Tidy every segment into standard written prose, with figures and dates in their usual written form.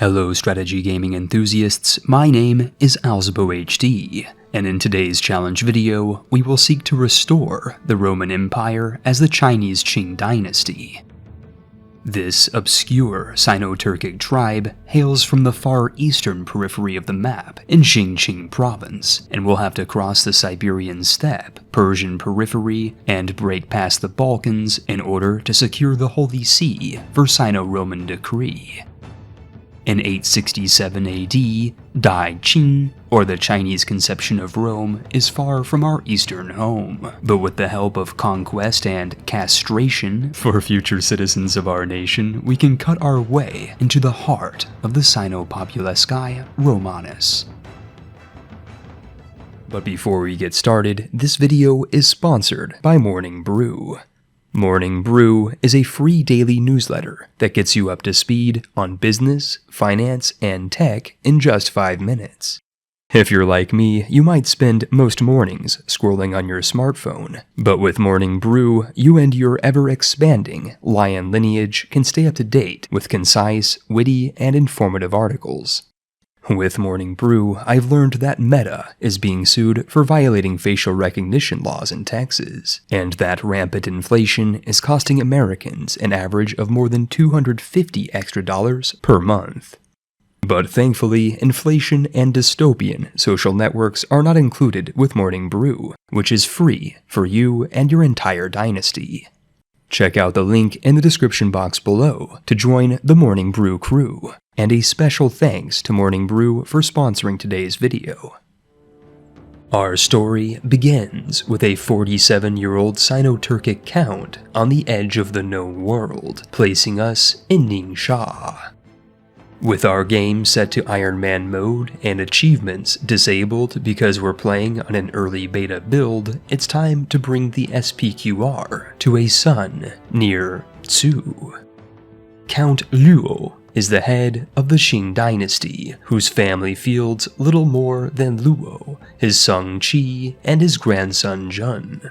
Hello strategy gaming enthusiasts, my name is AlzboHD, and in today's challenge video, we will seek to restore the Roman Empire as the Chinese Qing dynasty. This obscure Sino-Turkic tribe hails from the far eastern periphery of the map in Xinjiang province, and will have to cross the Siberian steppe, Persian periphery, and break past the Balkans in order to secure the Holy See for Sino-Roman decree. In 867 AD, Dai Qing, or the Chinese conception of Rome, is far from our eastern home, but with the help of conquest and castration for future citizens of our nation, we can cut our way into the heart of the Sino-Populescae Romanus. But before we get started, this video is sponsored by Morning Brew. Morning Brew is a free daily newsletter that gets you up to speed on business, finance, and tech in just 5 minutes. If you're like me, you might spend most mornings scrolling on your smartphone, but with Morning Brew, you and your ever-expanding lion lineage can stay up to date with concise, witty, and informative articles. With Morning Brew, I've learned that Meta is being sued for violating facial recognition laws in Texas, and that rampant inflation is costing Americans an average of more than $250 extra per month. But thankfully, inflation and dystopian social networks are not included with Morning Brew, which is free for you and your entire dynasty. Check out the link in the description box below to join the Morning Brew crew, and a special thanks to Morning Brew for sponsoring today's video. Our story begins with a 47-year-old Sino-Turkic count on the edge of the known world, placing us in Ningxia. With our game set to Iron Man mode and achievements disabled because we're playing on an early beta build, it's time to bring the SPQR to a sun near Tsu. Count Luo is the head of the Qing dynasty, whose family fields little more than Luo, his son Qi, and his grandson Zhen.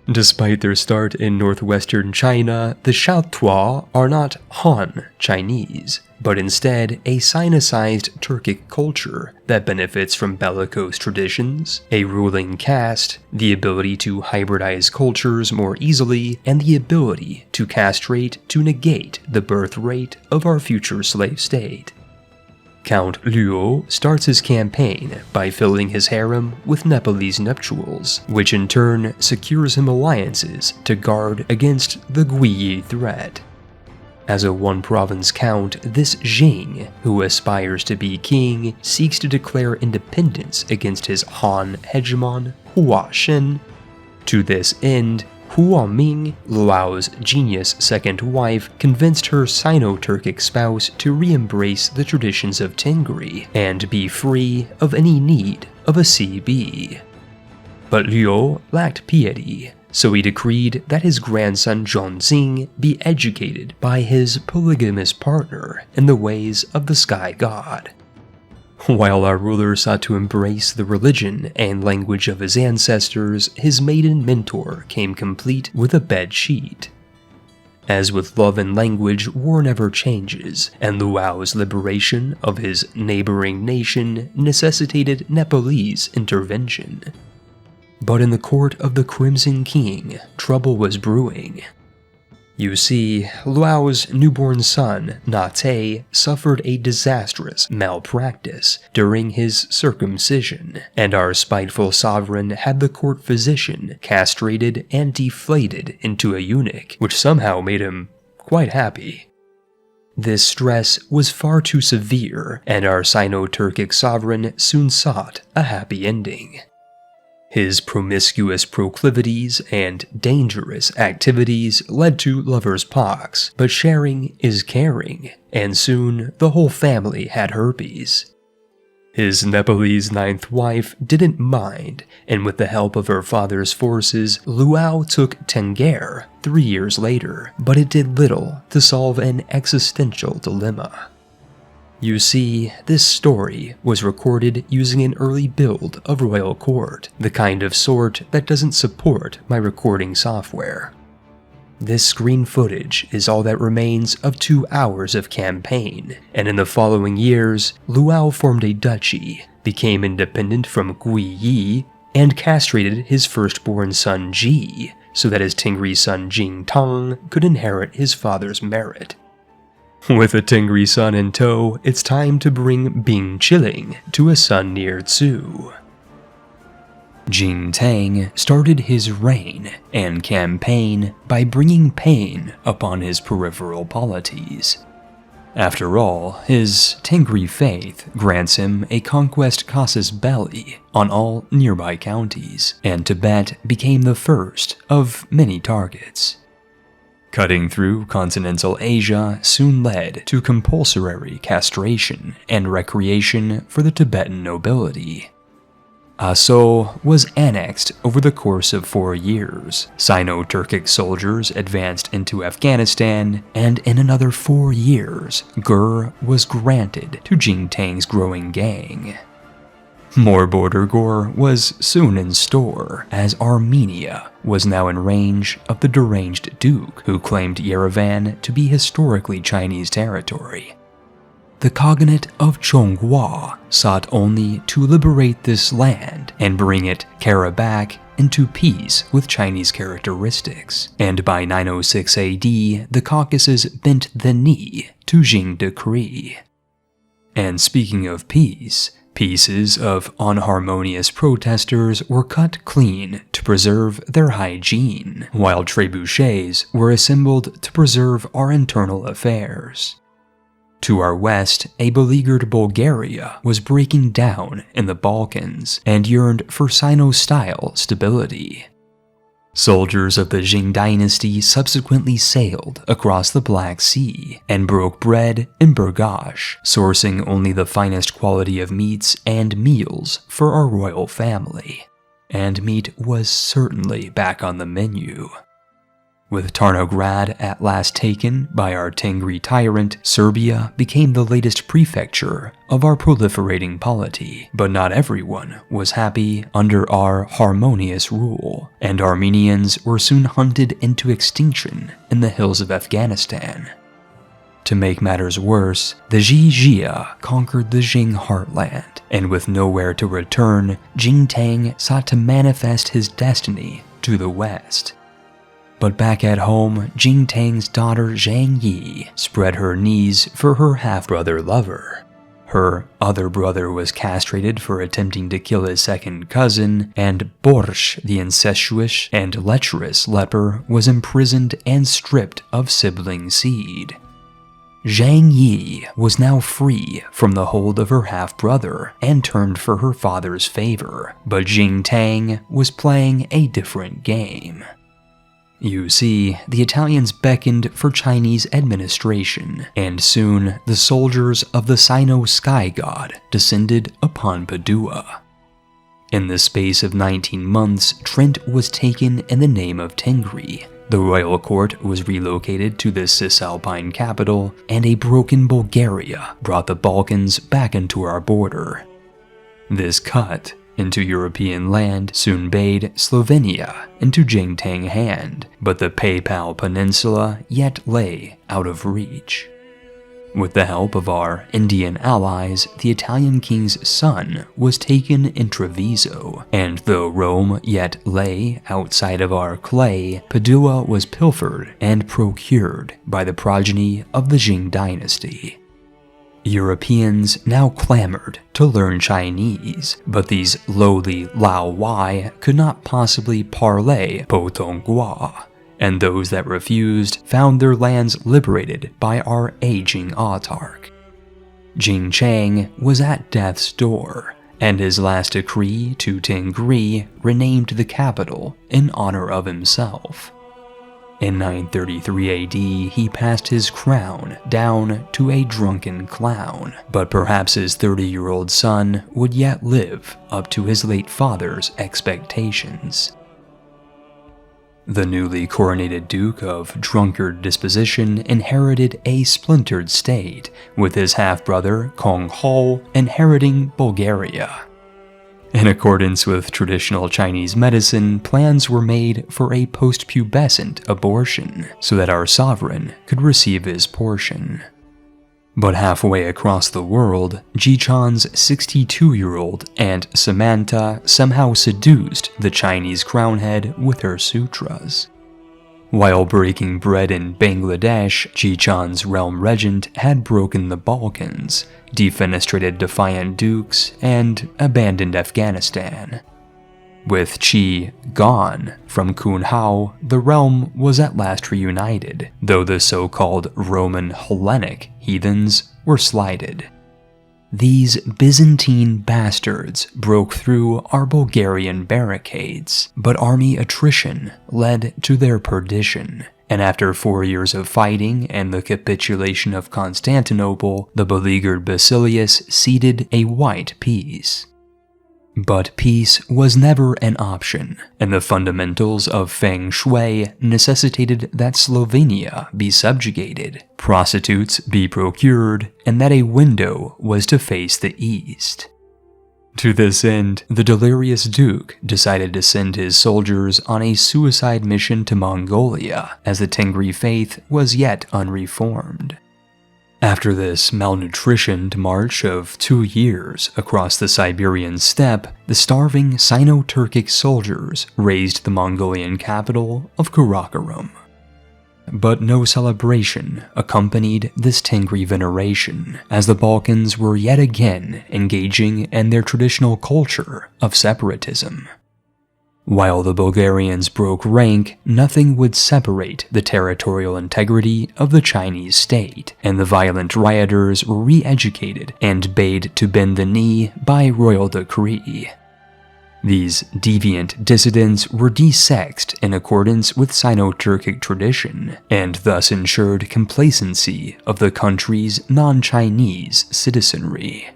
Despite their start in northwestern China, the Xiaotuo are not Han Chinese, but instead a Sinicized Turkic culture that benefits from bellicose traditions, a ruling caste, the ability to hybridize cultures more easily, and the ability to castrate to negate the birth rate of our future slave state. Count Luo starts his campaign by filling his harem with Nepalese nuptials, which in turn secures him alliances to guard against the Guiyi threat. As a one-province count, this Jing, who aspires to be king, seeks to declare independence against his Han hegemon, Hua Shen. To this end, Hua Ming, Luo's genius second wife, convinced her Sino-Turkic spouse to re-embrace the traditions of Tengri and be free of any need of a CB. But Luo lacked piety, so he decreed that his grandson Zhongxing be educated by his polygamous partner in the ways of the sky god. While our ruler sought to embrace the religion and language of his ancestors, his maiden mentor came complete with a bed sheet. As with love and language, war never changes, and Luo's liberation of his neighboring nation necessitated Nepalese intervention. But in the court of the Crimson King, trouble was brewing. You see, Luo's newborn son, Nate, suffered a disastrous malpractice during his circumcision, and our spiteful sovereign had the court physician castrated and deflated into a eunuch, which somehow made him quite happy. This stress was far too severe, and our Sino-Turkic sovereign soon sought a happy ending. His promiscuous proclivities and dangerous activities led to lover's pox, but sharing is caring, and soon the whole family had herpes. His Nepalese ninth wife didn't mind, and with the help of her father's forces, Luo took Tengger 3 years later, but it did little to solve an existential dilemma. You see, this story was recorded using an early build of Royal Court, the kind of sort that doesn't support my recording software. This screen footage is all that remains of 2 hours of campaign, and in the following years, Luo formed a duchy, became independent from Gui Yi, and castrated his firstborn son Ji, so that his Tengri son Jing Tang could inherit his father's merit. With a Tengri son in tow, it's time to bring Bing Qiling to a son near Tzu. Jing Tang started his reign and campaign by bringing pain upon his peripheral polities. After all, his Tengri faith grants him a conquest casus belli on all nearby counties, and Tibet became the first of many targets. Cutting through continental Asia soon led to compulsory castration and recreation for the Tibetan nobility. Aso was annexed over the course of 4 years. Sino-Turkic soldiers advanced into Afghanistan, and in another 4 years, Gur was granted to Jing Tang's growing gang. More border gore was soon in store, as Armenia was now in range of the deranged duke who claimed Yerevan to be historically Chinese territory. The Khaganate of Chonghua sought only to liberate this land and bring it, Karabakh, into peace with Chinese characteristics, and by 906 AD, the Caucasus bent the knee to Jing decree. And speaking of peace, pieces of unharmonious protesters were cut clean to preserve their hygiene, while trebuchets were assembled to preserve our internal affairs. To our west, a beleaguered Bulgaria was breaking down in the Balkans and yearned for Sino-style stability. Soldiers of the Jing dynasty subsequently sailed across the Black Sea and broke bread in Burgash, sourcing only the finest quality of meats and meals for our royal family. And meat was certainly back on the menu. With Tarnograd at last taken by our Tengri tyrant, Serbia became the latest prefecture of our proliferating polity, but not everyone was happy under our harmonious rule, and Armenians were soon hunted into extinction in the hills of Afghanistan. To make matters worse, the Jia conquered the Jing heartland, and with nowhere to return, Jing Tang sought to manifest his destiny to the west. But back at home, Jing Tang's daughter Zhang Yi spread her knees for her half-brother lover. Her other brother was castrated for attempting to kill his second cousin, and Borsh, the incestuous and lecherous leper, was imprisoned and stripped of sibling seed. Zhang Yi was now free from the hold of her half-brother and turned for her father's favor, but Jing Tang was playing a different game. You see, the Italians beckoned for Chinese administration, and soon the soldiers of the Sino sky god descended upon Padua. In the space of 19 months, Trent was taken in the name of Tengri, the royal court was relocated to the Cisalpine capital, and a broken Bulgaria brought the Balkans back into our border. This cut into European land soon bade Slovenia into Jing Tang hand, but the Papal Peninsula yet lay out of reach. With the help of our Indian allies, the Italian king's son was taken in Treviso, and though Rome yet lay outside of our clay, Padua was pilfered and procured by the progeny of the Jing dynasty. Europeans now clamored to learn Chinese, but these lowly Lao Wai could not possibly parley Putonghua, and those that refused found their lands liberated by our aging autarch. Jing Chang was at death's door, and his last decree to Tengri renamed the capital in honor of himself. In 933 AD, he passed his crown down to a drunken clown, but perhaps his 30-year-old son would yet live up to his late father's expectations. The newly coronated Duke of drunkard disposition inherited a splintered state, with his half-brother Kong Ho inheriting Bulgaria. In accordance with traditional Chinese medicine, plans were made for a post-pubescent abortion so that our sovereign could receive his portion. But halfway across the world, Jichan's 62-year-old Aunt Samantha somehow seduced the Chinese crown head with her sutras. While breaking bread in Bangladesh, Jichan's realm regent had broken the Balkans, defenestrated defiant dukes, and abandoned Afghanistan. With Qi gone from Cunhao, the realm was at last reunited, though the so-called Roman Hellenic heathens were slighted. These Byzantine bastards broke through our Bulgarian barricades, but army attrition led to their perdition, and after 4 years of fighting and the capitulation of Constantinople, the beleaguered Basilius ceded a white peace. But peace was never an option, and the fundamentals of Feng Shui necessitated that Slovenia be subjugated, prostitutes be procured, and that a window was to face the east. To this end, the delirious Duke decided to send his soldiers on a suicide mission to Mongolia, as the Tengri faith was yet unreformed. After this malnutritioned march of 2 years across the Siberian steppe, the starving Sino-Turkic soldiers razed the Mongolian capital of Karakorum. But no celebration accompanied this Tengri veneration, as the Balkans were yet again engaging in their traditional culture of separatism. While the Bulgarians broke rank, nothing would separate the territorial integrity of the Chinese state, and the violent rioters were re-educated and bade to bend the knee by royal decree. These deviant dissidents were desexed in accordance with Sino-Turkic tradition, and thus ensured complacency of the country's non-Chinese citizenry.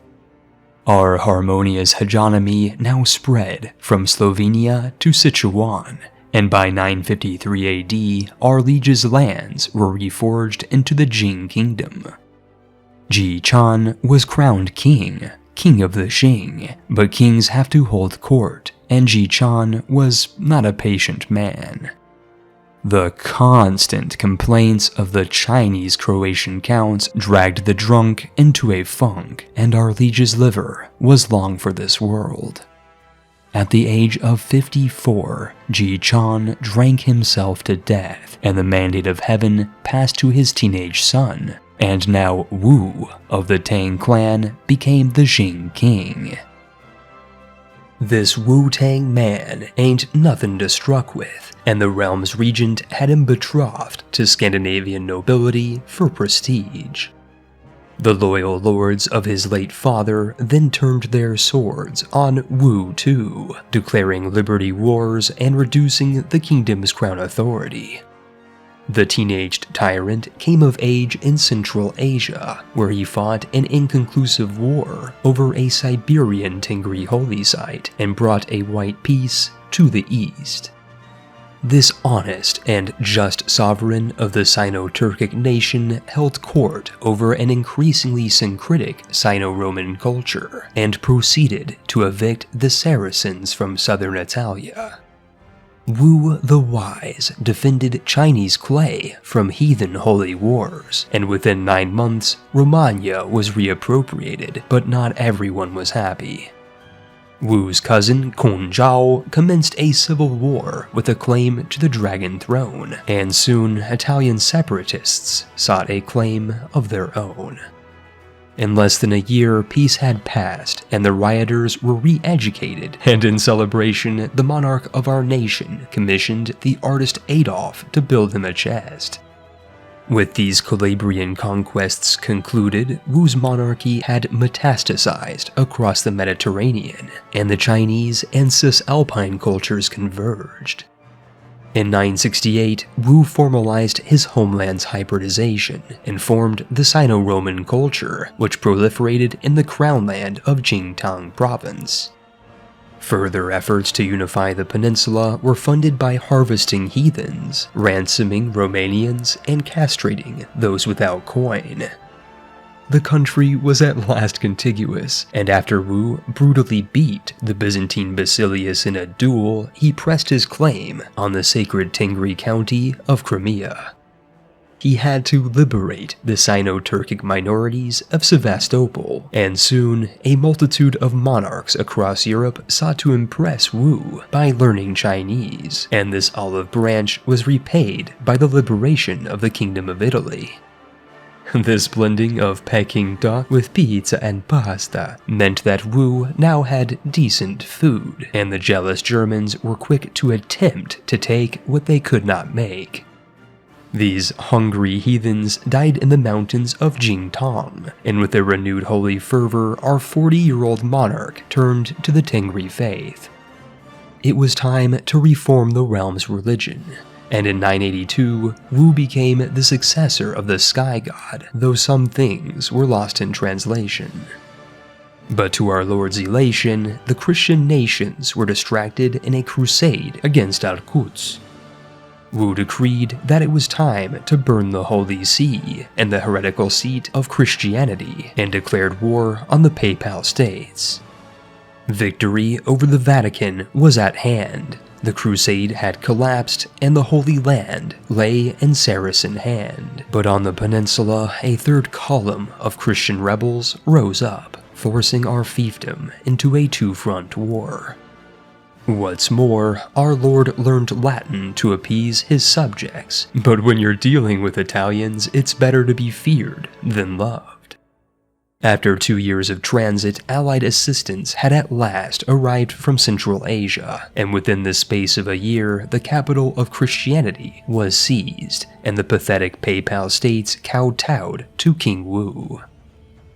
Our harmonious hegemony now spread from Slovenia to Sichuan, and by 953 AD, our liege's lands were reforged into the Jing Kingdom. Jichan was crowned king of the Xing, but kings have to hold court, and Jichan was not a patient man. The constant complaints of the Chinese-Croatian counts dragged the drunk into a funk, and our liege's liver was long for this world. At the age of 54, Jichan drank himself to death, and the mandate of heaven passed to his teenage son, and now Wu of the Tang clan became the Jing king. This Wu-Tang man ain't nothing to struck with, and the realm's regent had him betrothed to Scandinavian nobility for prestige. The loyal lords of his late father then turned their swords on Wu too, declaring liberty wars and reducing the kingdom's crown authority. The teenaged tyrant came of age in Central Asia, where he fought an inconclusive war over a Siberian Tengri holy site and brought a white peace to the east. This honest and just sovereign of the Sino-Turkic nation held court over an increasingly syncretic Sino-Roman culture and proceeded to evict the Saracens from southern Italia. Wu the Wise defended Chinese clay from heathen holy wars, and within 9 months, Romagna was reappropriated, but not everyone was happy. Wu's cousin, Kun Zhao, commenced a civil war with a claim to the Dragon Throne, and soon Italian separatists sought a claim of their own. In less than a year, peace had passed, and the rioters were re-educated, and in celebration, the monarch of our nation commissioned the artist Adolf to build him a chest. With these Calabrian conquests concluded, Wu's monarchy had metastasized across the Mediterranean, and the Chinese and Cisalpine cultures converged. In 968, Wu formalized his homeland's hybridization and formed the Sino-Roman culture, which proliferated in the crown land of Jingtang province. Further efforts to unify the peninsula were funded by harvesting heathens, ransoming Romanians, and castrating those without coin. the country was at last contiguous, and after Wu brutally beat the Byzantine Basilius in a duel, he pressed his claim on the sacred Tengri county of Crimea. He had to liberate the Sino-Turkic minorities of Sevastopol, and soon a multitude of monarchs across Europe sought to impress Wu by learning Chinese, and this olive branch was repaid by the liberation of the Kingdom of Italy. This blending of Peking duck with pizza and pasta meant that Wu now had decent food, and the jealous Germans were quick to attempt to take what they could not make. These hungry heathens died in the mountains of Jingtang, and with their renewed holy fervor, our 40-year-old monarch turned to the Tengri faith. It was time to reform the realm's religion, and in 982, Wu became the successor of the sky god, though some things were lost in translation. But to our Lord's elation, the Christian nations were distracted in a crusade against Al-Quds. Wu decreed that it was time to burn the Holy See and the heretical seat of Christianity, and declared war on the Papal States. Victory over the Vatican was at hand. The crusade had collapsed, and the Holy Land lay in Saracen hand. But on the peninsula, a third column of Christian rebels rose up, forcing our fiefdom into a two-front war. What's more, our Lord learned Latin to appease his subjects, but when you're dealing with Italians, it's better to be feared than loved. After 2 years of transit, Allied assistance had at last arrived from Central Asia, and within the space of a year, the capital of Christianity was seized, and the pathetic Papal States kowtowed to King Wu.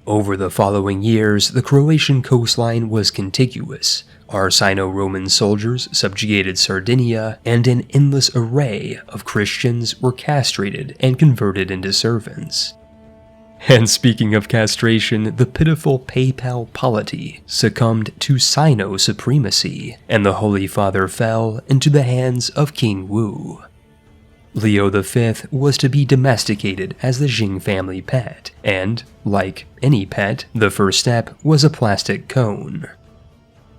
Over the following years, the Croatian coastline was contiguous. Our Sino-Roman soldiers subjugated Sardinia, and an endless array of Christians were castrated and converted into servants. And speaking of castration, the pitiful Papal polity succumbed to Sino supremacy, and the Holy Father fell into the hands of King Wu. Leo V was to be domesticated as the Jing family pet, and, like any pet, the first step was a plastic cone.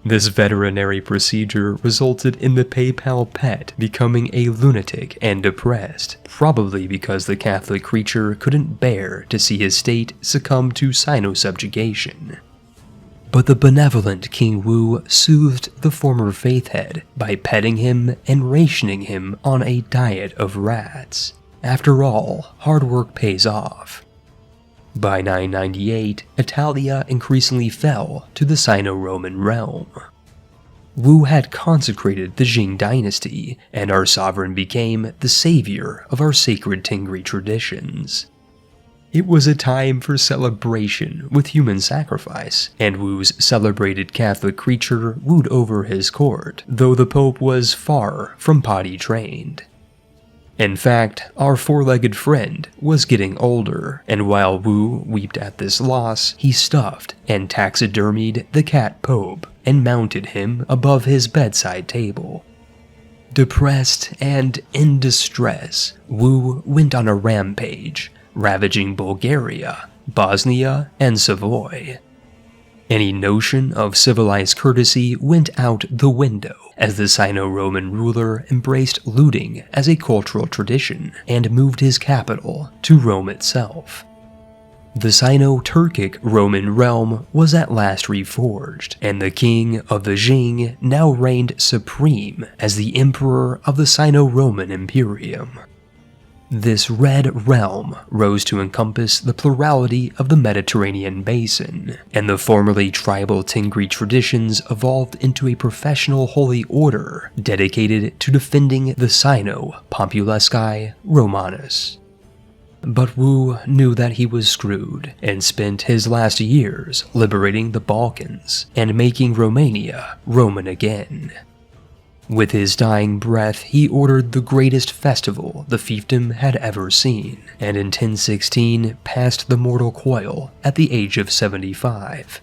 This veterinary procedure resulted in the Papal pet becoming a lunatic and depressed, probably because the Catholic creature couldn't bear to see his state succumb to Sino-subjugation. But the benevolent King Wu soothed the former faith head by petting him and rationing him on a diet of rats. After all, hard work pays off. By 998, Italia increasingly fell to the Sino-Roman realm. Wu had consecrated the Jing dynasty, and our sovereign became the savior of our sacred Tengri traditions. It was a time for celebration with human sacrifice, and Wu's celebrated Catholic creature wooed over his court, though the Pope was far from potty trained. In fact, our four-legged friend was getting older, and while Wu wept at this loss, he stuffed and taxidermied the cat Pope and mounted him above his bedside table. Depressed and in distress, Wu went on a rampage, ravaging Bulgaria, Bosnia, and Savoy. Any notion of civilized courtesy went out the window as the Sino-Roman ruler embraced looting as a cultural tradition and moved his capital to Rome itself. The Sino-Turkic Roman realm was at last reforged, and the king of the Jing now reigned supreme as the emperor of the Sino-Roman Imperium. This red realm rose to encompass the plurality of the Mediterranean basin, and the formerly tribal Tengri traditions evolved into a professional holy order dedicated to defending the Sino-Populesci Romanus. But Wu knew that he was screwed, and spent his last years liberating the Balkans and making Romania Roman again. With his dying breath, he ordered the greatest festival the fiefdom had ever seen, and in 1016 passed the mortal coil at the age of 75.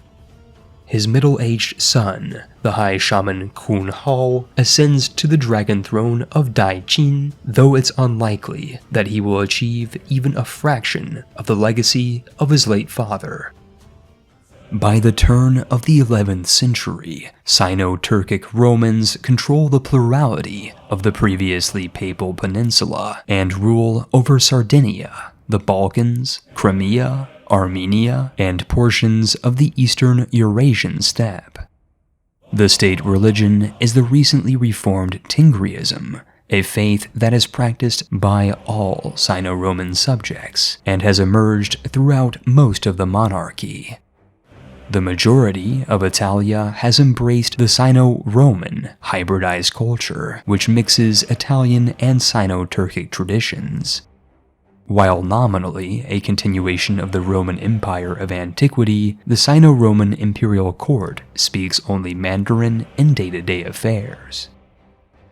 his middle-aged son, the High Shaman Kun Hao, ascends to the dragon throne of Dai Qin, though it's unlikely that he will achieve even a fraction of the legacy of his late father. By the turn of the 11th century, Sino-Turkic Romans control the plurality of the previously Papal Peninsula and rule over Sardinia, the Balkans, Crimea, Armenia, and portions of the Eastern Eurasian steppe. The state religion is the recently reformed Tingriism, a faith that is practiced by all Sino-Roman subjects and has emerged throughout most of the monarchy. The majority of Italia has embraced the Sino-Roman hybridized culture, which mixes Italian and Sino-Turkic traditions. While nominally a continuation of the Roman Empire of antiquity, the Sino-Roman imperial court speaks only Mandarin in day-to-day affairs.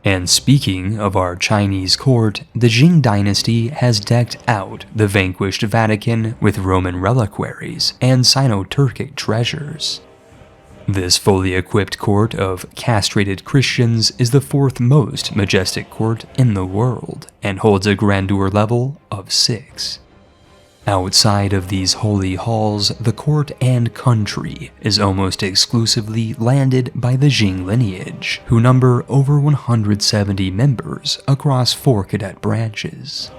And speaking of our Chinese court, the Jing dynasty has decked out the vanquished Vatican with Roman reliquaries and Sino-Turkic treasures. This fully equipped court of castrated Christians is the fourth most majestic court in the world and holds a grandeur level of 6. Outside of these holy halls, the court and country is almost exclusively landed by the Jing lineage, who number over 170 members across 4 cadet branches.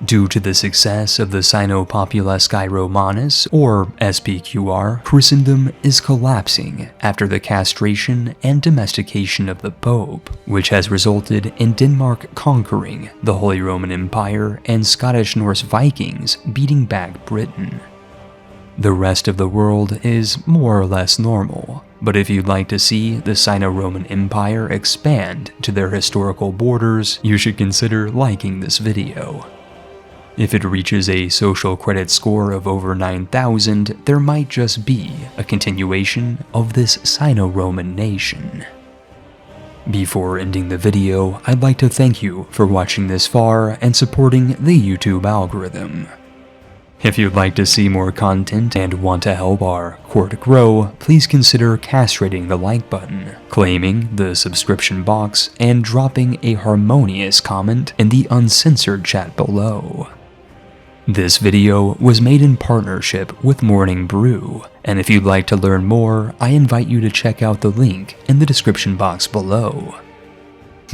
Due to the success of the Sino-Populesque Romanus, or SPQR, Christendom is collapsing after the castration and domestication of the Pope, which has resulted in Denmark conquering the Holy Roman Empire and Scottish Norse Vikings beating back Britain. The rest of the world is more or less normal, but if you'd like to see the Sino-Roman Empire expand to their historical borders, you should consider liking this video. If it reaches a social credit score of over 9,000, there might just be a continuation of this Sino-Roman nation. Before ending the video, I'd like to thank you for watching this far and supporting the YouTube algorithm. If you'd like to see more content and want to help our court grow, please consider castrating the like button, claiming the subscription box, and dropping a harmonious comment in the uncensored chat below. This video was made in partnership with Morning Brew, and if you'd like to learn more, I invite you to check out the link in the description box below.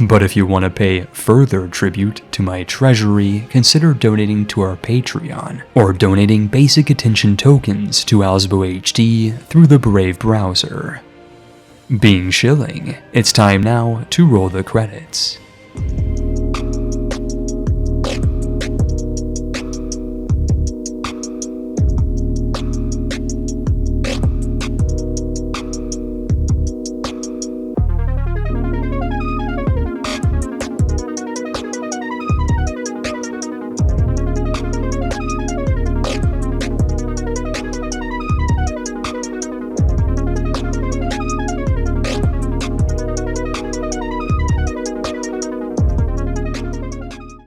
But if you want to pay further tribute to my treasury, consider donating to our Patreon, or donating basic attention tokens to Alsbo HD through the Brave browser. Being shilling, it's time now to roll the credits.